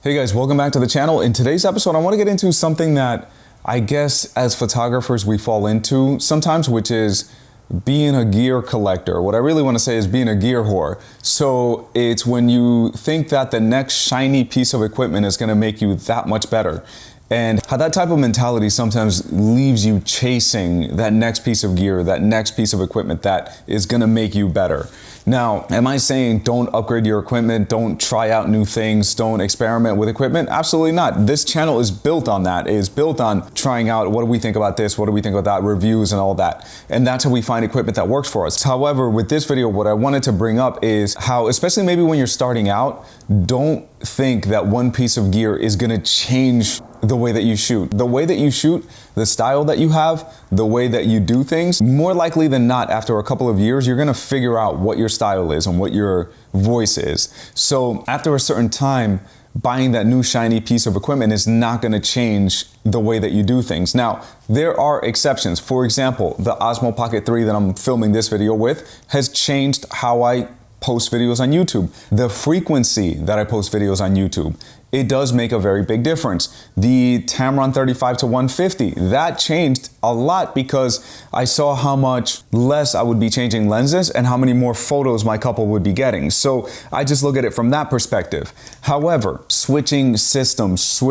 Hey guys, welcome back to the channel. In today's episode, I want to get into something that I guess as photographers we fall into sometimes, which is being a gear collector. What I really want to say is being a gear whore. So it's when you think that the next shiny piece of equipment is going to make you that much better. And how that type of mentality sometimes leaves you chasing that next piece of gear, that next piece of equipment that is going to make you better. Now, am I saying don't upgrade your equipment, don't try out new things, don't experiment with equipment? Absolutely not. This channel is built on that. It is built on trying out what do we think about this, what do we think about that, reviews and all that. And that's how we find equipment that works for us. However, with this video, what I wanted to bring up is how, especially maybe when you're starting out, don't think that one piece of gear is going to change the way that you shoot. The way that you shoot, the style that you have, the way that you do things, more likely than not, after a couple of years, you're gonna figure out what your style is and what your voice is. So after a certain time, buying that new shiny piece of equipment is not gonna change the way that you do things. Now, there are exceptions. For example, the Osmo Pocket 3 that I'm filming this video with has changed how I post videos on YouTube. The frequency that I post videos on YouTube, it does make a very big difference. The Tamron 35 to 150, that changed a lot because I saw how much less I would be changing lenses and how many more photos my couple would be getting. So I just look at it from that perspective. However, switching systems,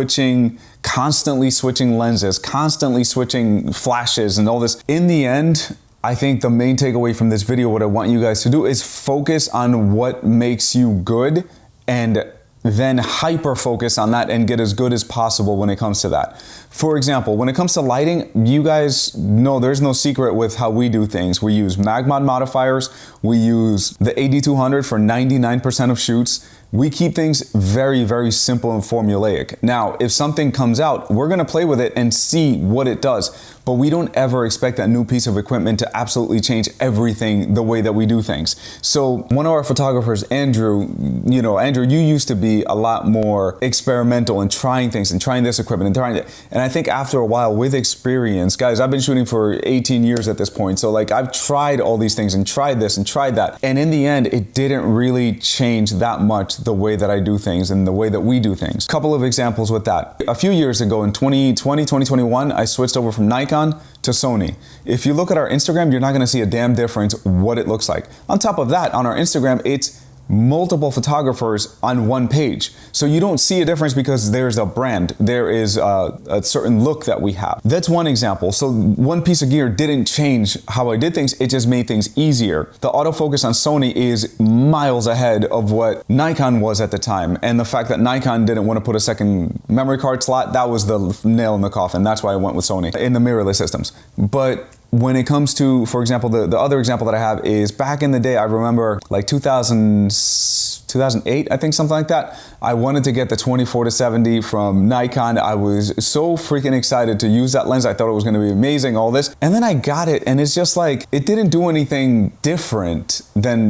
constantly switching lenses, constantly switching flashes and all this, in the end, I think the main takeaway from this video, what I want you guys to do is focus on what makes you good and then hyper focus on that and get as good as possible when it comes to that. For example, when it comes to lighting, you guys know there's no secret with how we do things. We use MagMod modifiers. We use the AD200 for 99% of shoots. We keep things very, very simple and formulaic. Now, if something comes out, we're gonna play with it and see what it does. But we don't ever expect that new piece of equipment to absolutely change everything the way that we do things. So one of our photographers, Andrew, Andrew, you used to be a lot more experimental and trying things and trying this equipment and trying it. And I think after a while with experience, guys, I've been shooting for 18 years at this point. So like I've tried all these things and tried this and tried that. And in the end, it didn't really change that much the way that I do things and the way that we do things. Couple of examples with that. A few years ago in 2020, 2021, I switched over from Nikon to Sony. If you look at our Instagram, you're not gonna see a damn difference what it looks like. On top of that, on our Instagram, it's multiple photographers on one page. So you don't see a difference because there's a brand, there is a certain look that we have. That's one example. So one piece of gear didn't change how I did things, it just made things easier. The autofocus on Sony is miles ahead of what Nikon was at the time. And the fact that Nikon didn't want to put a second memory card slot, that was the nail in the coffin. That's why I went with Sony in the mirrorless systems. But when it comes to, for example, the other example that I have is back in the day, I remember like 2008, I think, something like that. I wanted to get the 24-70 from Nikon. I was so freaking excited to use that lens. I thought it was gonna be amazing, all this. And then I got it and it's just like, it didn't do anything different than,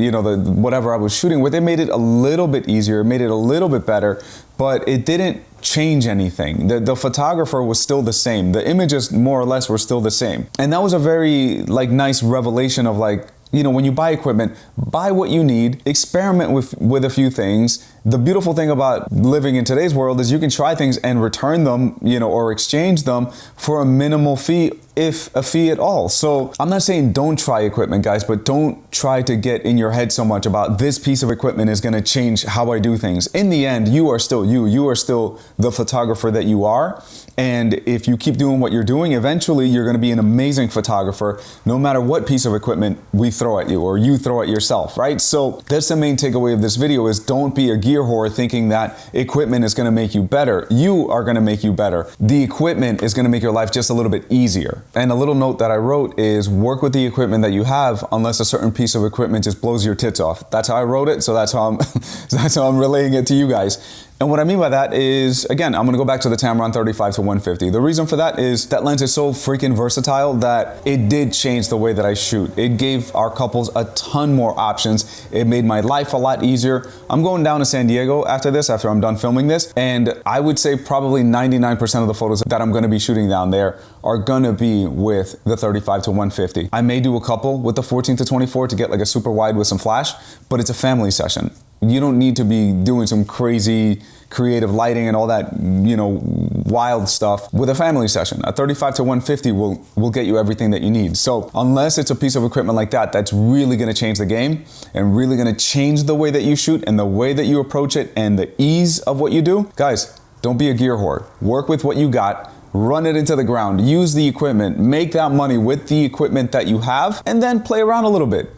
whatever I was shooting with. It made it a little bit easier, made it a little bit better, but it didn't change anything. The photographer was still the same. The images more or less were still the same. And that was a very nice revelation of when you buy equipment, buy what you need, experiment with a few things. The beautiful thing about living in today's world is you can try things and return them, or exchange them for a minimal fee, if a fee at all. So I'm not saying don't try equipment, guys, but don't try to get in your head so much about this piece of equipment is gonna change how I do things. In the end, you are still you are still the photographer that you are. And if you keep doing what you're doing, eventually you're gonna be an amazing photographer, no matter what piece of equipment we throw at you or you throw at yourself, right? So that's the main takeaway of this video is don't be a gear whore thinking that equipment is gonna make you better. You are gonna make you better. The equipment is gonna make your life just a little bit easier. And a little note that I wrote is work with the equipment that you have unless a certain piece of equipment just blows your tits off. That's how I wrote it, so that's how I'm relaying it to you guys. And what I mean by that is, again, I'm gonna go back to the Tamron 35 to 150. The reason for that is that lens is so freaking versatile that it did change the way that I shoot. It gave our couples a ton more options. It made my life a lot easier. I'm going down to San Diego after I'm done filming this, and I would say probably 99% of the photos that I'm gonna be shooting down there are gonna be with the 35 to 150. I may do a couple with the 14 to 24 to get like a super wide with some flash, but it's a family session. You don't need to be doing some crazy creative lighting and all that, wild stuff with a family session. A 35 to 150 will get you everything that you need. So unless it's a piece of equipment like that, that's really gonna change the game and really gonna change the way that you shoot and the way that you approach it and the ease of what you do, guys, don't be a gear whore. Work with what you got. Run it into the ground, use the equipment, make that money with the equipment that you have, and then play around a little bit.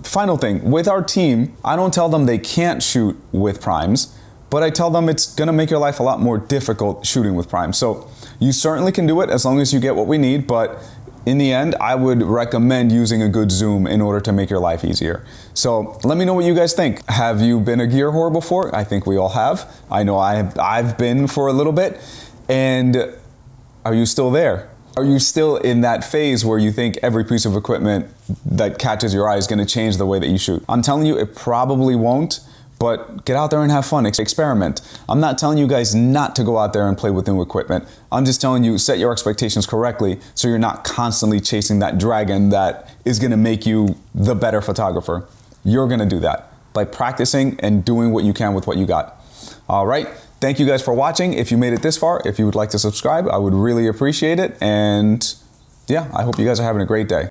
Final thing, with our team, I don't tell them they can't shoot with primes, but I tell them it's gonna make your life a lot more difficult shooting with primes. So you certainly can do it as long as you get what we need, but in the end, I would recommend using a good zoom in order to make your life easier. So let me know what you guys think. Have you been a gear whore before? I think we all have. I know I've been for a little bit. And are you still there? Are you still in that phase where you think every piece of equipment that catches your eye is gonna change the way that you shoot? I'm telling you, it probably won't, but get out there and have fun, experiment. I'm not telling you guys not to go out there and play with new equipment. I'm just telling you, set your expectations correctly so you're not constantly chasing that dragon that is gonna make you the better photographer. You're gonna do that by practicing and doing what you can with what you got. All right. Thank you guys for watching. If you made it this far, if you would like to subscribe, I would really appreciate it. And yeah, I hope you guys are having a great day.